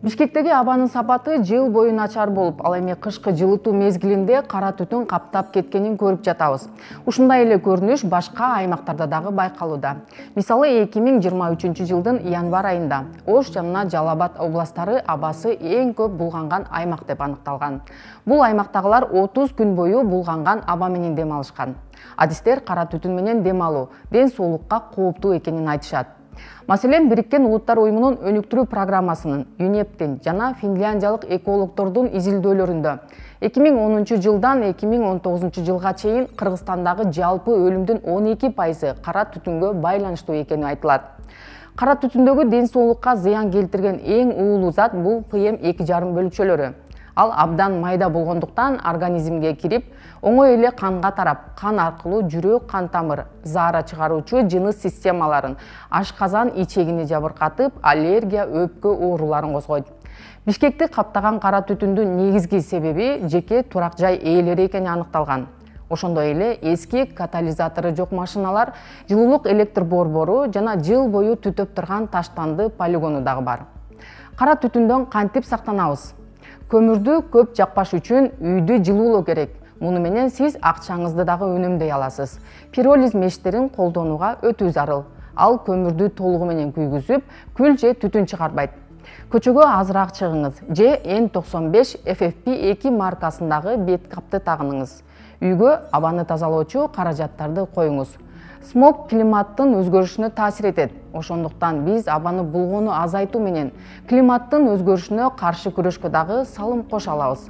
Бишкектеги абанын сапаты жыл бою начар болуп, ал эми кышкы жылытуу мезгилинде кара түтүн каптап кеткенин көрүп жатабыз. Ушундай эле көрүнүш башка аймактарда дагы байкалууда. Мисалы 2023-жылдын январь айында Ош жана Жалал-Абад областтары абасы эң көп булганган аймак деп аныкталган. Бул аймактагылар 30 күн бою булганган аба менен дем алышкан. Адистер кара түтүн менен дем алуу ден соолукка кооптуу экенин айтышат. Маселен, Бириккен Улуттар Уюмунун өнүктүрүү программасынын, ЮНЕПтин жана финляндиялык экологдордун изилдөөлөрүндө 2010 жылдан 2019 жылга чейин Кыргызстандагы жалпы өлүмдүн 12% кара түтүнгө байланыштуу экени айтылат. Кара түтүндөгү ден соолукка зыян келтирген эң уулуу зат бул PM2,5 бөлүкчөлөрү. Ал абдан майда болгондуктан организмге кирип, оңой эле канга тарап, кан аркылуу жүрөк, кан тамыр, заара чыгаруучу жыныс системаларын, ашказан ичегини жабыркатып, аллергия, өпкө ооруларын козгойт. Бишкекти каптаган кара түтүндүн негизги себеби жеке турак жай ээлери экени аныкталган. Ошондой эле эски катализатору жок машиналар, жылуулук электр борбору жана жыл бою түтөп турган таштанды полигону дагы бар. Кара түтүндөн кантип сактанабыз? Көмүрдү көп жакпаш үчүн үйдү жылуулоо керек. Муну менен сиз акчаңызды дагы үнөмдөй аласыз. Пиролиз мештерин колдонууга өтө зарыл. Ал көмүрдү толугу менен күйгүзүп, күл же түтүн чыгарбайт. Көчөгө азыраак чыгыңыз же N95 FFP2 маркасындагы бет капты тагыныңыз. Үйгө абаны тазалоочу каражаттарды коюңуз. Смог климаттын өзгөрүшүнө таасир этет. Ошондуктан биз абаны булгоону азайтуу менен климаттын өзгөрүшүнө каршы күрөшкө дагы салым кошо алабыз.